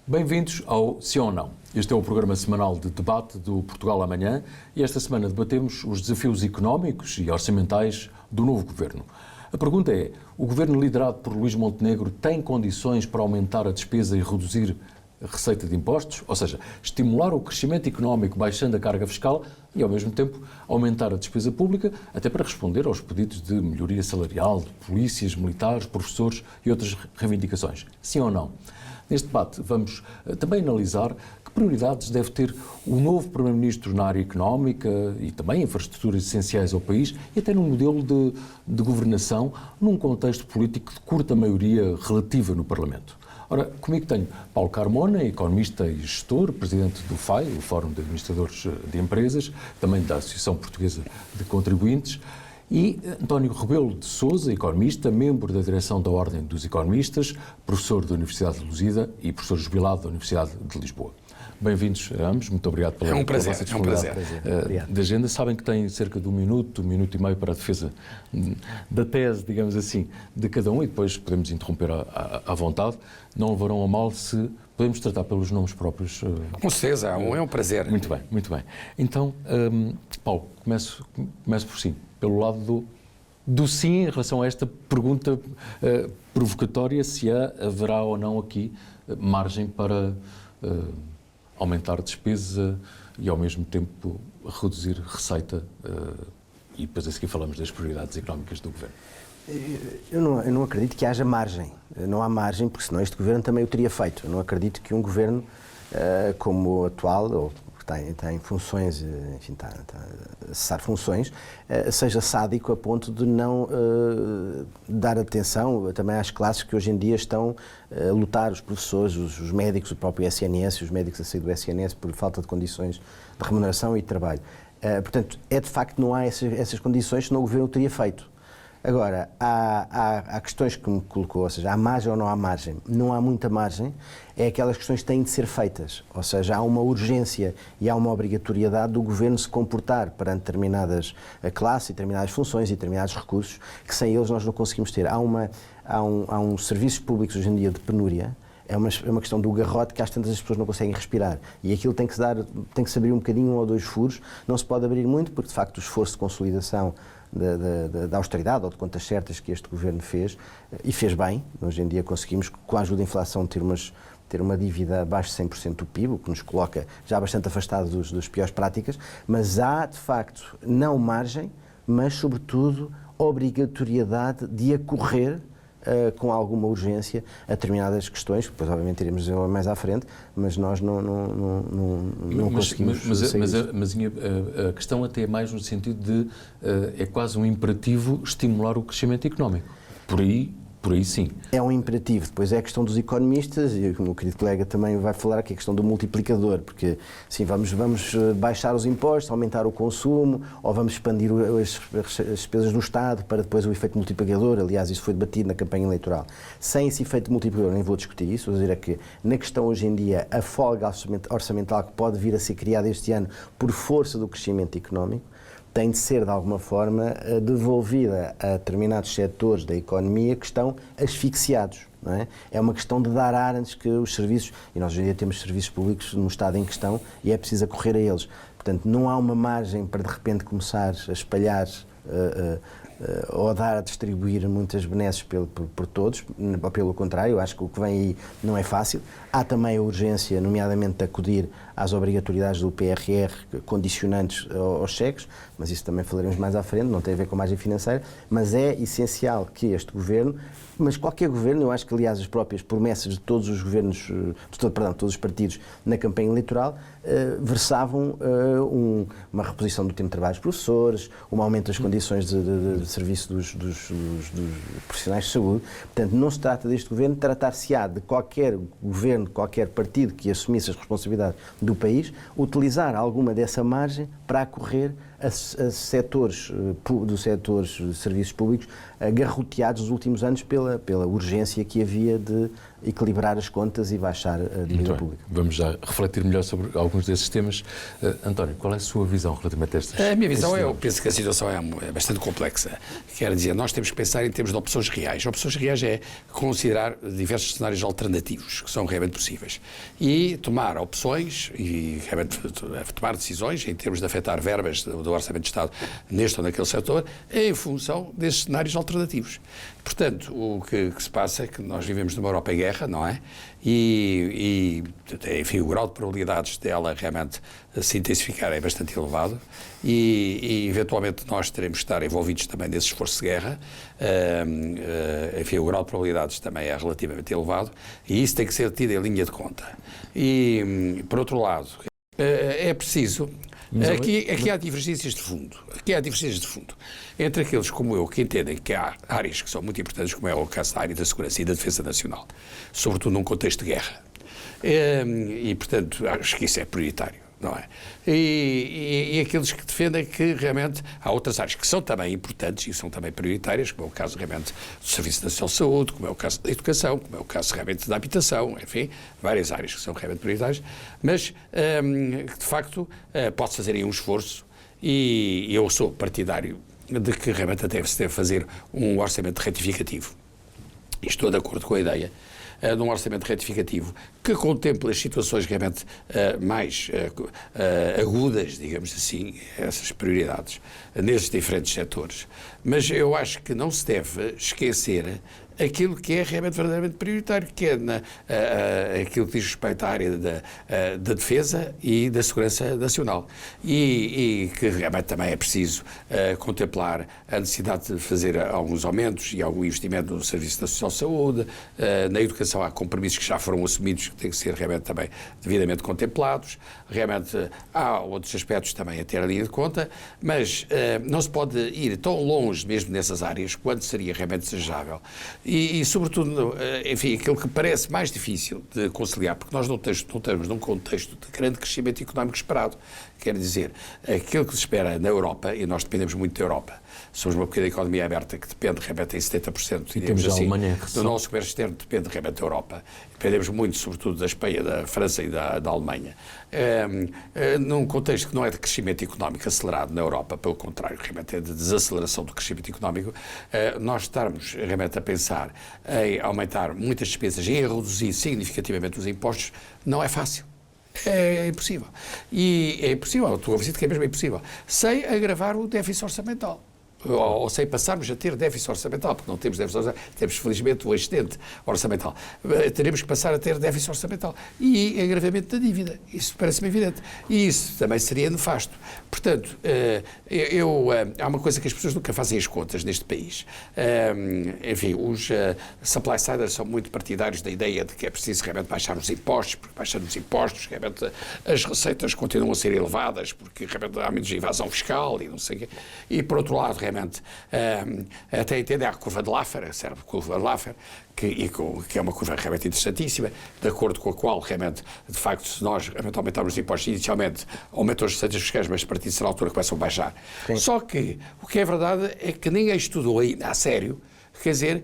Bem-vindos ao Sim ou Não. Este é o programa semanal de debate do Portugal Amanhã e esta semana debatemos os desafios económicos e orçamentais do novo governo. A pergunta é, o governo liderado por Luís Montenegro tem condições para aumentar a despesa e reduzir a receita de impostos? Ou seja, estimular o crescimento económico baixando a carga fiscal e, ao mesmo tempo, aumentar a despesa pública, até para responder aos pedidos de melhoria salarial de polícias, militares, professores e outras reivindicações. Sim ou não? Neste debate vamos também analisar que prioridades deve ter o novo Primeiro-Ministro na área económica e também infraestruturas essenciais ao país e até num modelo de governação num contexto político de curta maioria relativa no Parlamento. Ora, comigo tenho Paulo Carmona, economista e gestor, presidente do FAI, o Fórum de Administradores de Empresas, também da Associação Portuguesa de Contribuintes, e António Rebelo de Sousa, economista, membro da direção da Ordem dos Economistas, professor da Universidade de Lusíada e professor jubilado da Universidade de Lisboa. Bem-vindos a ambos, muito obrigado pela vossa disponibilidade de agenda. Sabem que têm cerca de um minuto e meio para a defesa da tese, digamos assim, de cada um e depois podemos interromper à vontade. Não levarão a mal se podemos tratar pelos nomes próprios. Com certeza, é um prazer. Muito bem, muito bem. Então, Paulo, começo por si. Pelo lado do sim em relação a esta pergunta provocatória, se haverá ou não aqui margem para aumentar a despesa e ao mesmo tempo reduzir receita e depois a seguir falamos das prioridades económicas do Governo. Eu não acredito que haja margem. Não há margem, porque senão este Governo também o teria feito. Eu não acredito que um Governo como o atual, ou que tem funções, enfim, está a cessar funções, seja sádico a ponto de não dar atenção também às classes que hoje em dia estão a lutar, os professores, os médicos, o próprio SNS, os médicos a sair do SNS por falta de condições de remuneração e de trabalho. Portanto, de facto não há essas condições, senão o Governo o teria feito. Agora, há questões que me colocou, ou seja, há margem ou não há margem? Não há muita margem, é aquelas questões que têm de ser feitas, ou seja, há uma urgência e há uma obrigatoriedade do Governo se comportar perante determinadas classes, determinadas funções e determinados recursos, que sem eles nós não conseguimos ter. Há um serviços públicos hoje em dia de penúria. É uma questão do garrote que às tantas as pessoas não conseguem respirar e aquilo tem que se abrir um bocadinho, um ou dois furos, não se pode abrir muito porque de facto o esforço de consolidação da austeridade ou de contas certas que este Governo fez, e fez bem. Hoje em dia conseguimos, com a ajuda da inflação, ter uma dívida abaixo de 100% do PIB, o que nos coloca já bastante afastados das piores práticas, mas há, de facto, não margem, mas, sobretudo, obrigatoriedade de acorrer com alguma urgência a determinadas questões, que depois obviamente iremos dizer mais à frente, mas nós não conseguimos mas a questão até é mais no sentido de é quase um imperativo estimular o crescimento económico. Por aí sim. É um imperativo. Depois é a questão dos economistas, e o meu querido colega também vai falar aqui a questão do multiplicador, porque sim, vamos baixar os impostos, aumentar o consumo, ou vamos expandir as despesas do Estado para depois o efeito multiplicador. Aliás, isso foi debatido na campanha eleitoral. Sem esse efeito multiplicador, nem vou discutir isso, vou dizer é que na questão hoje em dia, a folga orçamental que pode vir a ser criada este ano por força do crescimento económico, tem de ser, de alguma forma, devolvida a determinados setores da economia que estão asfixiados. Não é? É uma questão de dar ar antes que os serviços, e nós hoje em dia temos serviços públicos no estado em questão e é preciso acorrer a eles. Portanto, não há uma margem para de repente começar a espalhar ou a distribuir muitas benesses por todos, pelo contrário, eu acho que o que vem aí não é fácil. Há também a urgência, nomeadamente, de acudir às obrigatoriedades do PRR condicionantes aos cheques, mas isso também falaremos mais à frente, não tem a ver com margem financeira, mas é essencial que este Governo, mas qualquer Governo, eu acho que aliás as próprias promessas de todos os governos, todos os partidos na campanha eleitoral, versavam uma reposição do tempo de trabalho dos professores, um aumento das condições de serviço dos profissionais de saúde. Portanto, não se trata deste Governo, tratar-se-á de qualquer Governo, de qualquer partido que assumisse as responsabilidades do país, utilizar alguma dessa margem para acorrer a setores de serviços públicos garroteados nos últimos anos pela urgência que havia de equilibrar as contas e baixar a dívida pública. Vamos já refletir melhor sobre alguns desses temas. António, qual é a sua visão relativamente a estas? A minha visão eu penso que a situação é bastante complexa. Quer dizer, nós temos que pensar em termos de opções reais. Opções reais é considerar diversos cenários alternativos que são realmente possíveis e tomar opções e realmente tomar decisões em termos de afetar verbas do Orçamento de Estado neste ou naquele setor em função desses cenários alternativos. Portanto, o que se passa é que nós vivemos numa Europa em guerra, não é? Enfim, o grau de probabilidades dela realmente se intensificar é bastante elevado e eventualmente nós teremos que estar envolvidos também nesse esforço de guerra. Enfim, o grau de probabilidades também é relativamente elevado e isso tem que ser tido em linha de conta. E, por outro lado, é preciso... Aqui há divergências de fundo. Entre aqueles como eu que entendem que há áreas que são muito importantes, como é o caso da área da segurança e da defesa nacional, sobretudo num contexto de guerra. E portanto, acho que isso é prioritário. Não é? E aqueles que defendem que realmente há outras áreas que são também importantes e são também prioritárias, como é o caso realmente do Serviço Nacional de Saúde, como é o caso da educação, como é o caso realmente da habitação, enfim, várias áreas que são realmente prioritárias, mas de facto pode-se fazer aí um esforço e eu sou partidário de que realmente até se deve fazer um orçamento retificativo. E estou de acordo com a ideia de um orçamento retificativo que contemple as situações realmente mais agudas, digamos assim, essas prioridades, nesses diferentes setores. Mas eu acho que não se deve esquecer aquilo que é realmente verdadeiramente prioritário, que é aquilo que diz respeito à área da defesa e da segurança nacional. E que realmente também é preciso contemplar a necessidade de fazer alguns aumentos e algum investimento no Serviço Nacional de Saúde, na educação há compromissos que já foram assumidos que têm que ser realmente também devidamente contemplados, realmente há outros aspectos também a ter a linha de conta, mas não se pode ir tão longe mesmo nessas áreas quanto seria realmente desejável. E sobretudo, enfim, aquilo que parece mais difícil de conciliar, porque nós não estamos num contexto de grande crescimento económico esperado. Quer dizer, aquilo que se espera na Europa, e nós dependemos muito da Europa, somos uma pequena economia aberta que depende realmente em 70%, digamos assim, do nosso comércio externo, depende realmente da Europa. Dependemos muito, sobretudo, da Espanha, da França e da Alemanha. Num contexto que não é de crescimento económico acelerado na Europa, pelo contrário, realmente é de desaceleração do crescimento económico, nós estarmos realmente a pensar em aumentar muitas despesas e em reduzir significativamente os impostos, não é fácil. É impossível. E é impossível, estou convencido que é mesmo impossível, sem agravar o déficit orçamental. Ou sem passarmos a ter déficit orçamental, porque não temos déficit orçamental, temos felizmente o excedente orçamental. Teremos que passar a ter déficit orçamental e agravamento da dívida. Isso parece-me evidente. E isso também seria nefasto. Portanto, há uma coisa que as pessoas nunca fazem as contas neste país. Enfim, os supply-siders são muito partidários da ideia de que é preciso realmente baixar os impostos, porque baixando os impostos, realmente as receitas continuam a ser elevadas, porque realmente há menos evasão fiscal e não sei o quê. E, por outro lado, realmente, até entender a curva de Laffer, a célebre curva de Laffer, que é uma curva realmente interessantíssima, de acordo com a qual, realmente, de facto, se nós realmente aumentarmos os impostos, inicialmente aumentam as receitas fiscais, mas a partir de certa altura começam a baixar. Sim. Só que o que é verdade é que ninguém estudou ainda a sério, quer dizer,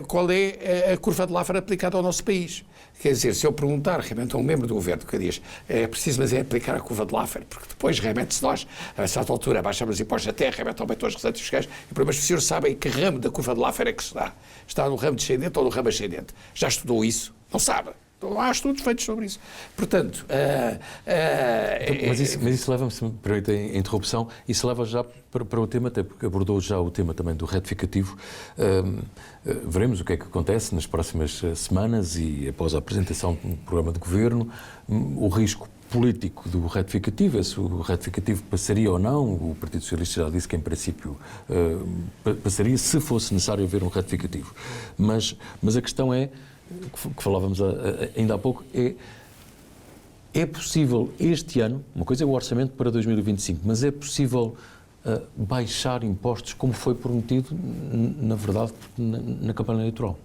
qual é a curva de Laffer aplicada ao nosso país. Quer dizer, se eu perguntar realmente a um membro do governo que diz é preciso, mas é aplicar a curva de Laffer, porque depois realmente se nós, a certa altura, baixamos os impostos, até realmente aumentam as receitas fiscais, e por mas o senhor sabe em que ramo da curva de Laffer é que se dá? Está no ramo descendente ou no ramo ascendente? Já estudou isso? Não sabe. Não há estudos feitos sobre isso. Portanto... Mas isso leva-me, se me permite a interrupção, isso leva já para o tema, até porque abordou já o tema também do retificativo. Veremos o que é que acontece nas próximas semanas e após a apresentação do programa de governo, o risco político do retificativo, se o retificativo passaria ou não. O Partido Socialista já disse que, em princípio, passaria se fosse necessário haver um retificativo. Mas a questão é, que falávamos ainda há pouco, é possível este ano, uma coisa é o orçamento para 2025, mas é possível baixar impostos como foi prometido, na verdade, na campanha eleitoral?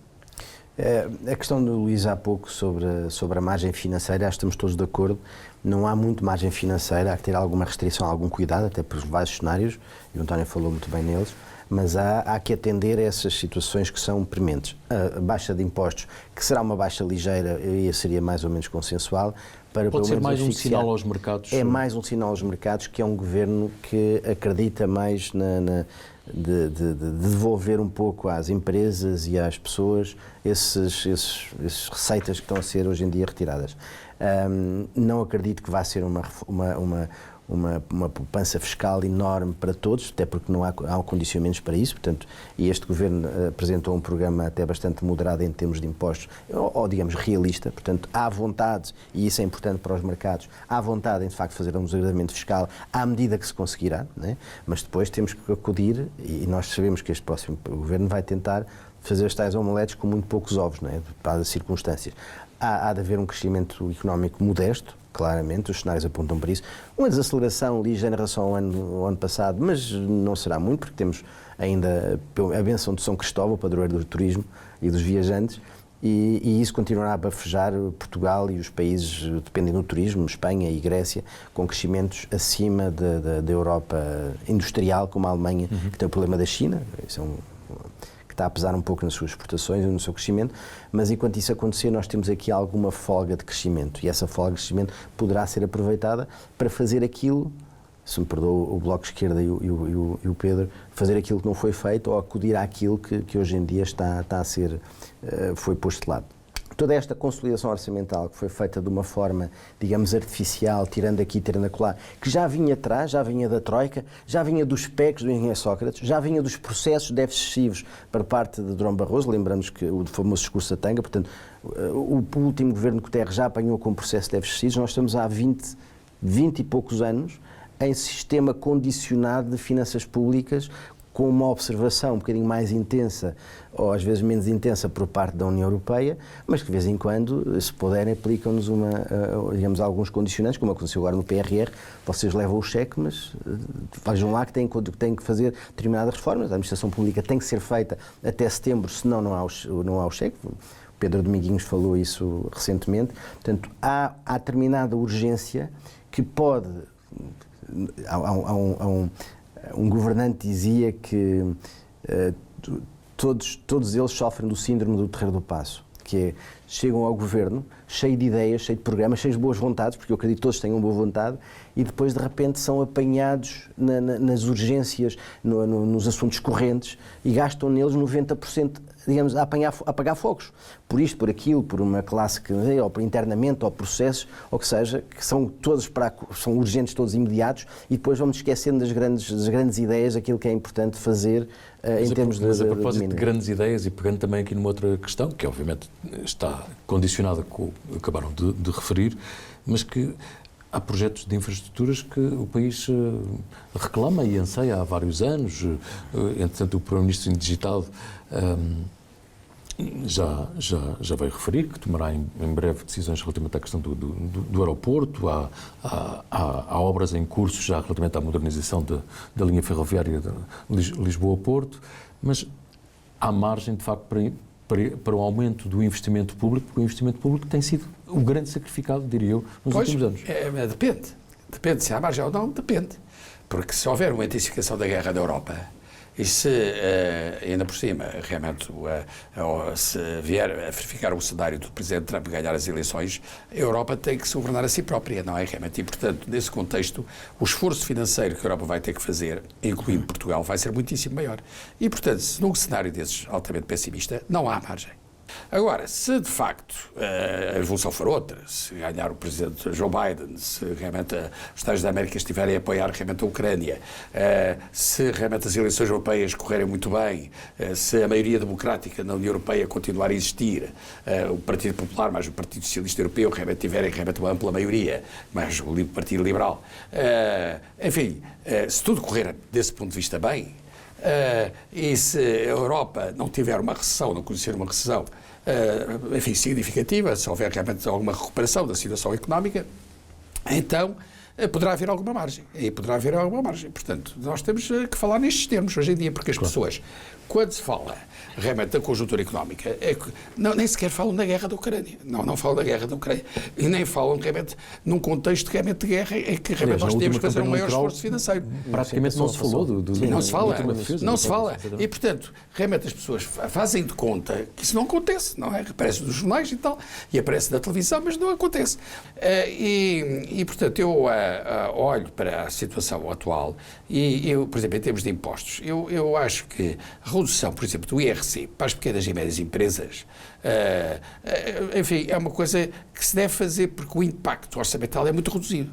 A questão do Luís há pouco sobre a margem financeira, acho que estamos todos de acordo, não há muito margem financeira, há que ter alguma restrição, algum cuidado, até pelos vários cenários, e o António falou muito bem neles, mas há que atender a essas situações que são prementes. A baixa de impostos, que será uma baixa ligeira, seria mais ou menos consensual. Pode ser mais um sinal aos mercados? É mais um sinal aos mercados que é um governo que acredita mais de devolver um pouco às empresas e às pessoas esses receitas que estão a ser hoje em dia retiradas. Não acredito que vá ser uma poupança fiscal enorme para todos, até porque não há condicionamentos para isso, portanto, e este governo apresentou um programa até bastante moderado em termos de impostos, ou digamos realista, portanto, há vontade, e isso é importante para os mercados, há vontade em de facto fazer um desagravamento fiscal à medida que se conseguirá, né? Mas depois temos que acudir, e nós sabemos que este próximo governo vai tentar fazer as tais omeletes com muito poucos ovos, né? Para as circunstâncias. Há de haver um crescimento económico modesto, claramente, os cenários apontam para isso. Uma desaceleração ligeira em relação ao ano passado, mas não será muito, porque temos ainda a benção de São Cristóvão, padroeiro do turismo e dos viajantes, e isso continuará a bafejar Portugal e os países dependem do turismo, Espanha e Grécia, com crescimentos acima da Europa industrial, como a Alemanha, que tem o problema da China. Isso é que está a pesar um pouco nas suas exportações e no seu crescimento, mas enquanto isso acontecer, nós temos aqui alguma folga de crescimento, e essa folga de crescimento poderá ser aproveitada para fazer aquilo, se me perdoa o Bloco de Esquerda e o Pedro, fazer aquilo que não foi feito ou acudir àquilo que hoje em dia está a ser, foi posto de lado. Toda esta consolidação orçamental que foi feita de uma forma, digamos, artificial, tirando aqui, tirando acolá, que já vinha atrás, já vinha da Troika, já vinha dos PECs do engenheiro Sócrates, já vinha dos processos de déficits excessivos para parte de Durão Barroso, lembramos que o famoso discurso da tanga, portanto, o último governo de Guterres já apanhou com o processo de déficits excessivos, nós estamos há 20 e poucos anos em sistema condicionado de finanças públicas, com uma observação um bocadinho mais intensa, ou às vezes menos intensa por parte da União Europeia, mas que de vez em quando, se puderem, aplicam-nos digamos, alguns condicionantes, como aconteceu agora no PRR, vocês levam o cheque, mas vejam lá que têm que fazer determinadas reformas, a administração pública tem que ser feita até setembro, senão não há o cheque. O Pedro Dominguinhos falou isso recentemente. Portanto, há determinada urgência que pode... Um governante dizia que todos eles sofrem do síndrome do Terreiro do Paço, que é, chegam ao governo cheio de ideias, cheio de programas, cheios de boas vontades, porque eu acredito que todos tenham boa vontade, e depois de repente são apanhados nas urgências, nos assuntos correntes, e gastam neles 90%, digamos, a apagar fogos. Por isto, por aquilo, por uma classe que, ou por internamento, ou processos, ou que seja, que são todos são urgentes, todos imediatos, e depois vamos esquecendo das grandes ideias, aquilo que é importante fazer em termos de... Mas a propósito de grandes ideias, e pegando também aqui numa outra questão, que obviamente está condicionada com o que acabaram de referir, mas que há projetos de infraestruturas que o país reclama e anseia há vários anos. Entretanto, o Primeiro-Ministro indigitado já veio referir que tomará em breve decisões relativamente à questão do aeroporto. Há obras em curso já relativamente à modernização da linha ferroviária de Lisboa-Porto, mas há margem, de facto, para o aumento do investimento público, porque o investimento público tem sido o grande sacrificado, diria eu, nos últimos anos. Depende se há margem ou não, depende. Porque se houver uma intensificação da guerra da Europa, e se, ainda por cima, realmente, se vier a verificar o cenário do Presidente Trump ganhar as eleições, a Europa tem que se governar a si própria, não é? Realmente, e, portanto, nesse contexto, o esforço financeiro que a Europa vai ter que fazer, incluindo Portugal, vai ser muitíssimo maior. E, portanto, se num cenário desses altamente pessimista, não há margem. Agora, se de facto a evolução for outra, se ganhar o Presidente Joe Biden, se realmente os Estados da América estiverem a apoiar realmente a Ucrânia, se realmente as eleições europeias correrem muito bem, se a maioria democrática na União Europeia continuar a existir, o Partido Popular mais o Partido Socialista Europeu realmente tiverem realmente uma ampla maioria, mais o Partido Liberal, enfim, se tudo correr desse ponto de vista bem, e se a Europa não tiver uma recessão, não conhecer uma recessão, enfim, significativa, se houver realmente alguma recuperação da situação económica, então poderá haver alguma margem. Aí poderá haver alguma margem. Portanto, nós temos que falar nestes termos hoje em dia, porque as pessoas, quando se fala realmente da conjuntura económica, nem sequer falam da guerra da Ucrânia. Não falam da guerra da Ucrânia. E nem falam realmente num contexto realmente de guerra em que realmente nós temos que fazer um maior esforço financeiro. Praticamente não se falou Não se fala. Não se fala. E, portanto, realmente as pessoas fazem de conta que isso não acontece, não é? Aparece nos jornais e tal, e aparece na televisão, mas não acontece. Portanto, eu olho para a situação atual e eu, por exemplo, em termos de impostos, eu acho que a redução, por exemplo, do IRC para as pequenas e médias empresas, enfim, é uma coisa que se deve fazer porque o impacto orçamental é muito reduzido.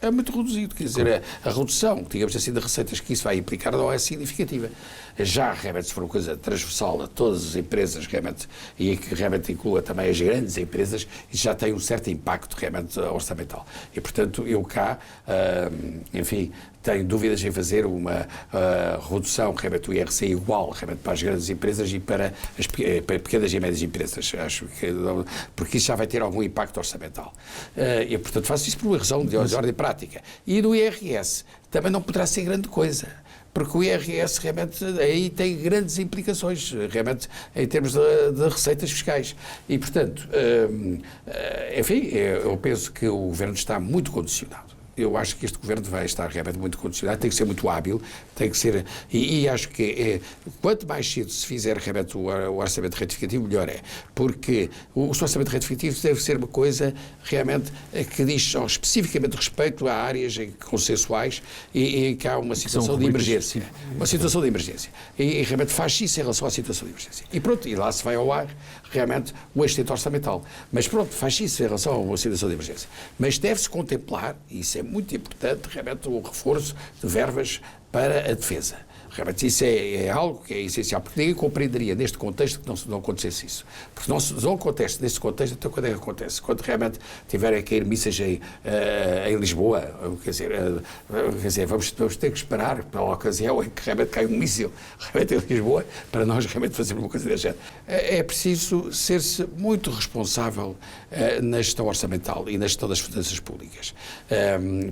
É muito reduzido, quer dizer, a redução, digamos assim, de receitas que isso vai implicar não é significativa. Já, realmente, se for uma coisa transversal a todas as empresas, realmente, e que realmente inclua também as grandes empresas, isso já tem um certo impacto, realmente, orçamental. E, portanto, eu cá, enfim, tenho dúvidas em fazer uma redução, realmente, do IRC igual, realmente, para as grandes empresas e para as pequenas e médias empresas. Acho que, porque isso já vai ter algum impacto orçamental. E, portanto, faço isso por uma razão de ordem prática. E do IRS também não poderá ser grande coisa, porque o IRS realmente aí tem grandes implicações, realmente, em termos de receitas fiscais. E, portanto, enfim, eu penso que o Governo está muito condicionado. Eu acho que este Governo vai estar realmente muito condicionado, tem que ser muito hábil, tem que ser... E acho que quanto mais cedo se fizer realmente o orçamento retificativo, melhor é. Porque o orçamento retificativo deve ser uma coisa realmente que diz especificamente respeito a áreas consensuais e em que há uma situação de emergência. Uma situação de emergência. E realmente faz isso em relação à situação de emergência. E pronto, e lá se vai ao ar realmente o excedente orçamental. Mas pronto, faz isso em relação a uma situação de emergência. Mas deve-se contemplar, e isso é muito importante, realmente o reforço de verbas para a defesa. Realmente isso é algo que é essencial, porque ninguém compreenderia neste contexto que não acontecesse isso. Porque não acontece neste contexto, então quando é que acontece? Quando realmente tiverem a cair mísseis em Lisboa, quer dizer vamos ter que esperar pela ocasião em que realmente cai um míssil realmente em Lisboa para nós realmente fazermos uma coisa desse género. É preciso ser-se muito responsável na gestão orçamental e na gestão das finanças públicas,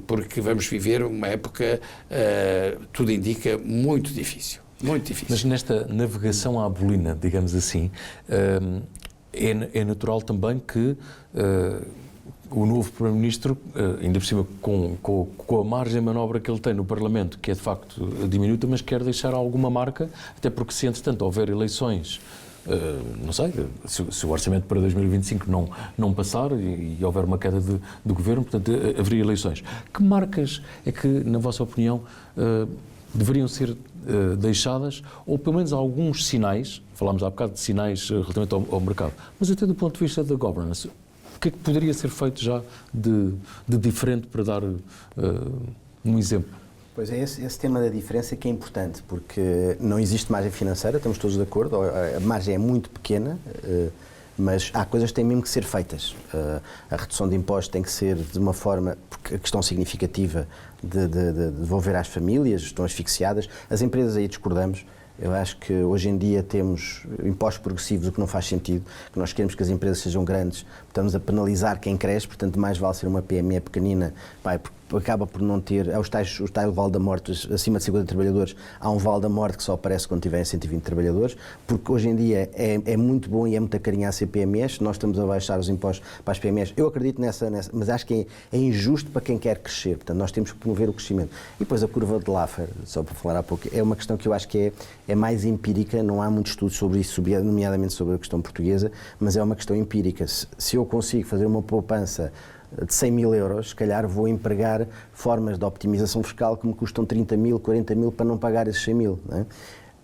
porque vamos viver uma época, tudo indica, muito difícil, muito difícil. Mas nesta navegação à bolina, digamos assim, é natural também que o novo Primeiro-Ministro, ainda por cima com a margem de manobra que ele tem no Parlamento, que é de facto diminuta, mas quer deixar alguma marca, até porque se entretanto houver eleições, não sei, se o orçamento para 2025 não passar e houver uma queda do governo, portanto haveria eleições. Que marcas é que, na vossa opinião, deveriam ser deixadas, ou pelo menos alguns sinais, falámos há bocado de sinais relativamente ao mercado, mas até do ponto de vista da governance, o que é que poderia ser feito já de diferente para dar um exemplo? Pois é, esse tema da diferença que é importante, porque não existe margem financeira, estamos todos de acordo, a margem é muito pequena, mas há coisas que têm mesmo que ser feitas. A redução de impostos tem que ser de uma forma, porque a questão significativa de devolver às famílias, estão asfixiadas. As empresas aí discordamos. Eu acho que hoje em dia temos impostos progressivos, o que não faz sentido, que nós queremos que as empresas sejam grandes, estamos a penalizar quem cresce, portanto mais vale ser uma PME pequenina, porque acaba por não ter, o tal vale da morte, acima de 50 trabalhadores, há um vale da morte que só aparece quando tiverem 120 trabalhadores, porque hoje em dia é muito bom e é muito acarinhar ser PMEs, nós estamos a baixar os impostos para as PMEs, eu acredito nessa mas acho que é injusto para quem quer crescer, portanto nós temos que promover o crescimento. E depois a curva de Laffer, só para falar há pouco, é uma questão que eu acho que é mais empírica, não há muitos estudos sobre isso, nomeadamente sobre a questão portuguesa, mas é uma questão empírica. Se eu consigo fazer uma poupança de 100 mil euros, se calhar vou empregar formas de optimização fiscal que me custam 30 mil, 40 mil para não pagar esses 100 mil. Não é?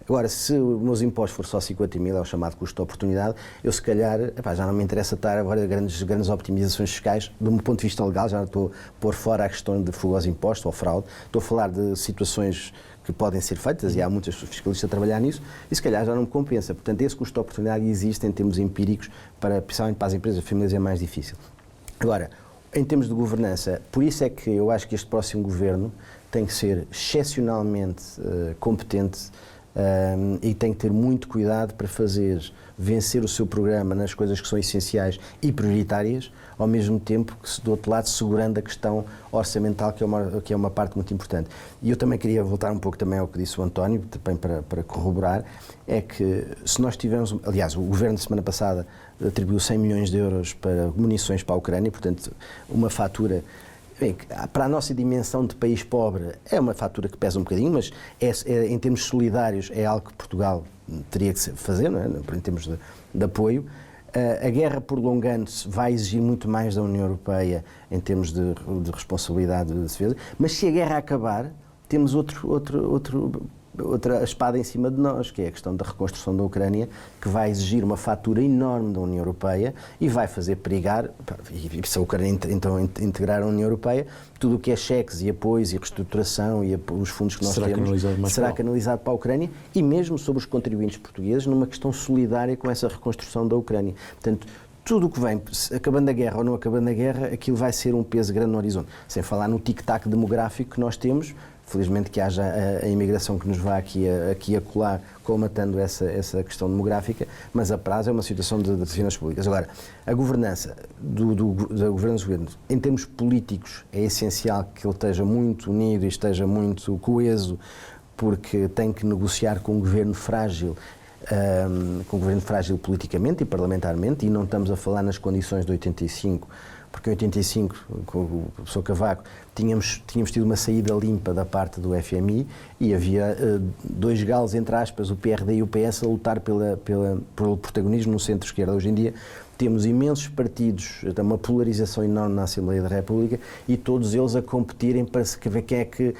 Agora, se os meus impostos for só 50 mil, é o chamado custo de oportunidade, eu se calhar, já não me interessa estar agora grandes optimizações fiscais, de um ponto de vista legal, já não estou a pôr fora a questão de fuga aos impostos ou fraude, estou a falar de situações que podem ser feitas, e há muitos fiscalistas a trabalhar nisso, e se calhar já não me compensa. Portanto, esse custo de oportunidade existe em termos empíricos, principalmente para as empresas famílias é mais difícil. Agora, em termos de governança, por isso é que eu acho que este próximo governo tem que ser excepcionalmente competente e tem que ter muito cuidado para vencer o seu programa nas coisas que são essenciais e prioritárias, ao mesmo tempo que, do outro lado, segurando a questão orçamental, que é uma parte muito importante. E eu também queria voltar um pouco também ao que disse o António, também para corroborar, é que se nós tivermos... Aliás, o Governo, semana passada, atribuiu 100 milhões de euros para munições para a Ucrânia, portanto, uma fatura... Bem, para a nossa dimensão de país pobre é uma fatura que pesa um bocadinho, mas em termos solidários é algo que Portugal teria que fazer, não é? Em termos de apoio. A guerra prolongando-se vai exigir muito mais da União Europeia em termos de responsabilidade de defesa, mas se a guerra acabar, temos outra espada em cima de nós, que é a questão da reconstrução da Ucrânia, que vai exigir uma fatura enorme da União Europeia e vai fazer perigar, e se a Ucrânia então integrar a União Europeia, tudo o que é cheques e apoios e reestruturação e os fundos que nós temos será canalizado para a Ucrânia e mesmo sobre os contribuintes portugueses numa questão solidária com essa reconstrução da Ucrânia. Portanto, tudo o que vem, acabando a guerra ou não acabando a guerra, aquilo vai ser um peso grande no horizonte. Sem falar no tic-tac demográfico que nós temos. Felizmente que haja a imigração que nos vai aqui a colar, colmatando essa questão demográfica, mas a prazo é uma situação de finanças públicas. Agora, a governança da governança do governo, em termos políticos, é essencial que ele esteja muito unido e esteja muito coeso, porque tem que negociar com um governo frágil, politicamente e parlamentarmente, e não estamos a falar nas condições de 85, porque em 85, com o professor Cavaco, tínhamos tido uma saída limpa da parte do FMI e havia dois galos, entre aspas, o PRD e o PS, a lutar pelo protagonismo no centro-esquerda. Hoje em dia temos imensos partidos, uma polarização enorme na Assembleia da República e todos eles a competirem para se ver quem é que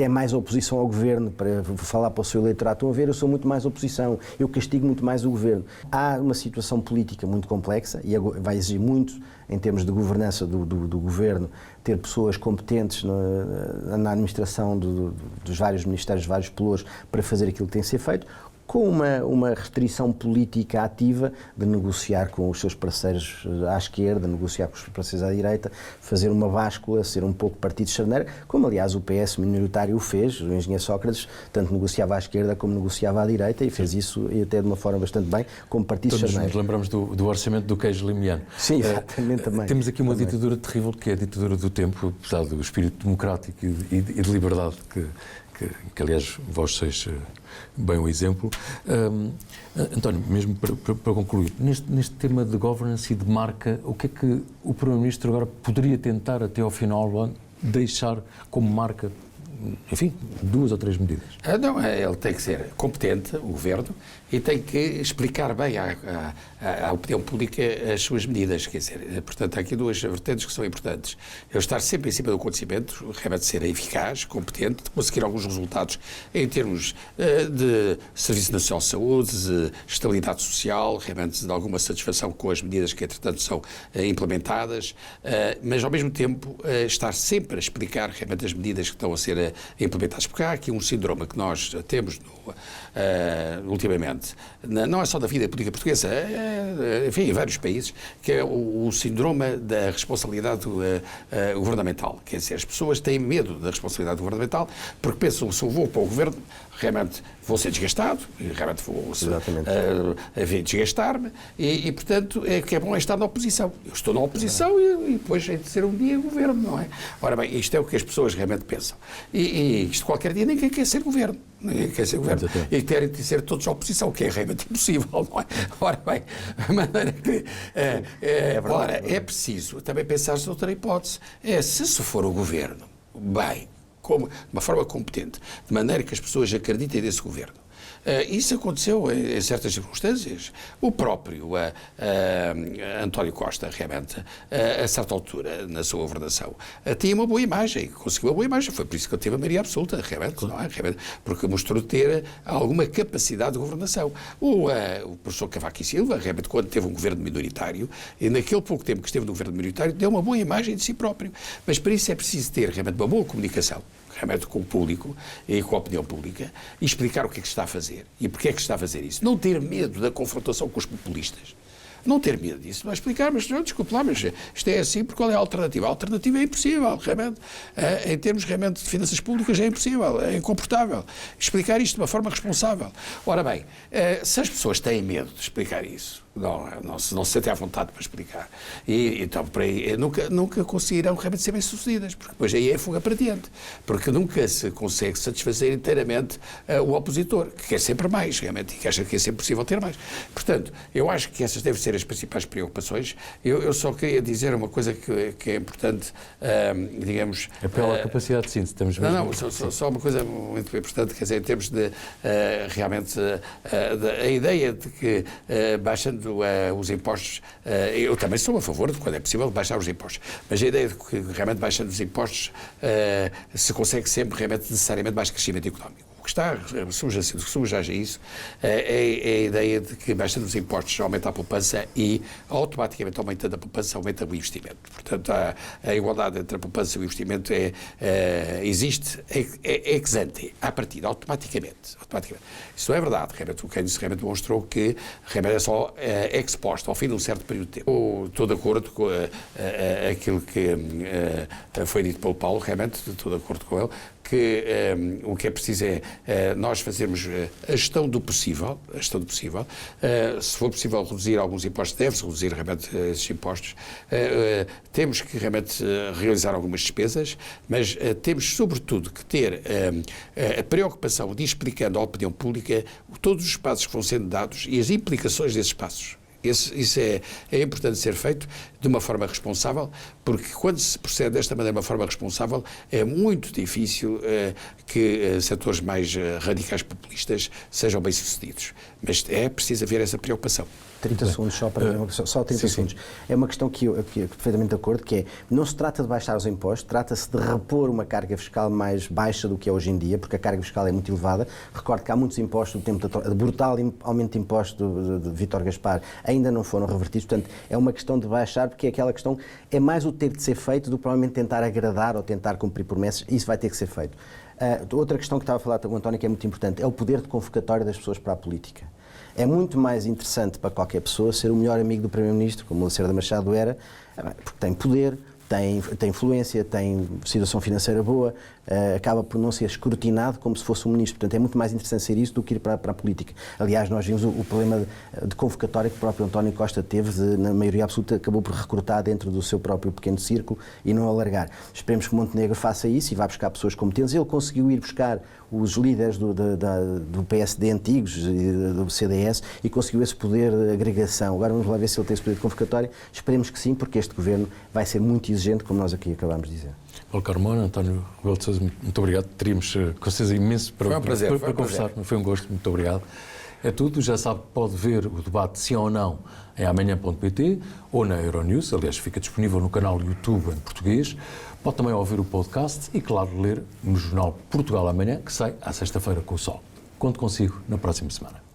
é mais oposição ao governo, para falar para o seu eleitorado. Estão a ver, eu sou muito mais oposição, eu castigo muito mais o governo. Há uma situação política muito complexa e vai exigir muito, em termos de governança do governo, ter pessoas competentes na administração dos vários ministérios, dos vários pelouros, para fazer aquilo que tem que ser feito, com uma restrição política ativa de negociar com os seus parceiros à esquerda, negociar com os parceiros à direita, fazer uma báscula, ser um pouco partido de charneira, como aliás o PS minoritário o fez, o engenheiro Sócrates, tanto negociava à esquerda como negociava à direita e fez isso e até de uma forma bastante bem, como partido de charneira. Nos lembramos do orçamento do queijo limiano. Sim, exatamente também. Temos aqui uma ditadura terrível, que é a ditadura do tempo, apesar do espírito democrático e de liberdade que aliás vós sois bem o exemplo. António, mesmo para concluir, neste tema de governance e de marca, o que é que o Primeiro-Ministro agora poderia tentar até ao final do ano deixar como marca, enfim, 2 ou 3 medidas? Não, ele tem que ser competente, o Governo, e tem que explicar bem à opinião pública as suas medidas. Quer dizer, portanto, há aqui 2 vertentes que são importantes. Ele estar sempre em cima do acontecimento, realmente ser eficaz, competente, conseguir alguns resultados em termos de Serviço Nacional de Saúde, de estabilidade social, realmente de alguma satisfação com as medidas que, entretanto, são implementadas, mas, ao mesmo tempo, estar sempre a explicar realmente as medidas que estão a ser implementadas. Porque há aqui um síndrome que nós temos ultimamente, não é só da vida política portuguesa, enfim, em vários países, que é o síndrome da responsabilidade governamental. Quer dizer, as pessoas têm medo da responsabilidade governamental porque pensam, se eu vou para o governo, realmente vou ser desgastado, realmente vou desgastar-me e, portanto, que é bom estar na oposição. Eu estou na oposição e depois hei de ser um dia governo, não é? Ora bem, isto é o que as pessoas realmente pensam. E isto qualquer dia ninguém quer ser governo. Ninguém quer ser governo. E querem ser todos oposição, o que é realmente impossível, não é? Ora bem, a maneira que... Ora, é preciso também pensar-se noutra hipótese. Se for o governo, bem, de uma forma competente, de maneira que as pessoas acreditem nesse governo. Isso aconteceu em certas circunstâncias. O próprio António Costa, realmente, a certa altura, na sua governação, tinha uma boa imagem, conseguiu uma boa imagem. Foi por isso que ele teve a maioria absoluta, realmente, não é? Realmente, porque mostrou ter alguma capacidade de governação. O professor Cavaco e Silva, realmente, quando teve um governo minoritário, e naquele pouco tempo que esteve no governo minoritário, deu uma boa imagem de si próprio. Mas para isso é preciso ter, realmente, uma boa comunicação, realmente com o público e com a opinião pública, e explicar o que é que está a fazer e porque é que está a fazer isso. Não ter medo da confrontação com os populistas. Não ter medo disso, não é explicar, mas não, desculpe lá, mas isto é assim, porque qual é a alternativa? A alternativa é impossível, realmente. Em termos realmente de finanças públicas é impossível, é incomportável. Explicar isto de uma forma responsável. Ora bem, se as pessoas têm medo de explicar isso, não se sentem à vontade para explicar, e então por aí nunca conseguirão realmente ser bem-sucedidas, porque depois aí é fuga para diante, porque nunca se consegue satisfazer inteiramente o opositor, que quer sempre mais, realmente, e que acha que é sempre possível ter mais. Portanto, eu acho que essas devem ser as principais preocupações. Eu só queria dizer uma coisa que é importante, digamos... Apela à capacidade de síntese, estamos mesmo... Não, só uma coisa muito importante, quer dizer, em termos de, realmente, a ideia de que baixando os impostos, eu também sou a favor de, quando é possível, baixar os impostos, mas a ideia de que realmente baixando os impostos se consegue sempre realmente necessariamente mais crescimento económico. O que está subjaz a isso é a ideia de que baixando os impostos aumenta a poupança e automaticamente aumentando a poupança aumenta o investimento. Portanto, a igualdade entre a poupança e o investimento existe ex ante, à partida, automaticamente. Isso não é verdade. Realmente, o Keynes realmente demonstrou que realmente é só ex post, ao fim de um certo período de tempo. Estou de acordo com aquilo que foi dito pelo Paulo, realmente, estou de acordo com ele, que o que é preciso é nós fazermos a gestão do possível, se for possível reduzir alguns impostos, deve-se reduzir realmente esses impostos, temos que realmente realizar algumas despesas, mas temos sobretudo que ter a preocupação de ir explicando à opinião pública todos os passos que vão sendo dados e as implicações desses passos. Isso é importante ser feito de uma forma responsável, porque quando se procede desta maneira, de uma forma responsável, é muito difícil que setores mais radicais populistas sejam bem-sucedidos. Mas é preciso haver essa preocupação. 30 segundos só para só 30 segundos. É uma questão que eu perfeitamente de acordo, que é, não se trata de baixar os impostos, trata-se de repor uma carga fiscal mais baixa do que é hoje em dia, porque a carga fiscal é muito elevada. Recordo que há muitos impostos do tempo de brutal aumento de impostos de Vítor Gaspar ainda não foram revertidos, portanto é uma questão de baixar, porque é aquela questão, é mais o ter de ser feito do que provavelmente tentar agradar ou tentar cumprir promessas, isso vai ter que ser feito. Outra questão que estava a falar com o António, que é muito importante, é o poder de convocatória das pessoas para a política. É muito mais interessante para qualquer pessoa ser o melhor amigo do Primeiro-Ministro, como o Lacerda Machado era, porque tem poder, tem influência, tem situação financeira boa, acaba por não ser escrutinado como se fosse um ministro. Portanto, é muito mais interessante ser isso do que ir para a política. Aliás, nós vimos o problema de convocatória que o próprio António Costa teve, na maioria absoluta, acabou por recrutar dentro do seu próprio pequeno círculo e não alargar. Esperemos que Montenegro faça isso e vá buscar pessoas competentes. Ele conseguiu ir buscar os líderes do PSD antigos, do CDS, e conseguiu esse poder de agregação. Agora vamos lá ver se ele tem esse poder de convocatória. Esperemos que sim, porque este governo vai ser muito exigente, como nós aqui acabámos de dizer. Paulo Carmona, António Rebelo de Sousa, muito obrigado. Teríamos com certeza imenso para conversar. Foi um gosto, muito obrigado. É tudo, já sabe, pode ver o debate sim ou não em amanhã.pt ou na Euronews, aliás fica disponível no canal YouTube em português. Pode também ouvir o podcast e, claro, ler no jornal Portugal Amanhã, que sai à sexta-feira com o Sol. Conto consigo na próxima semana.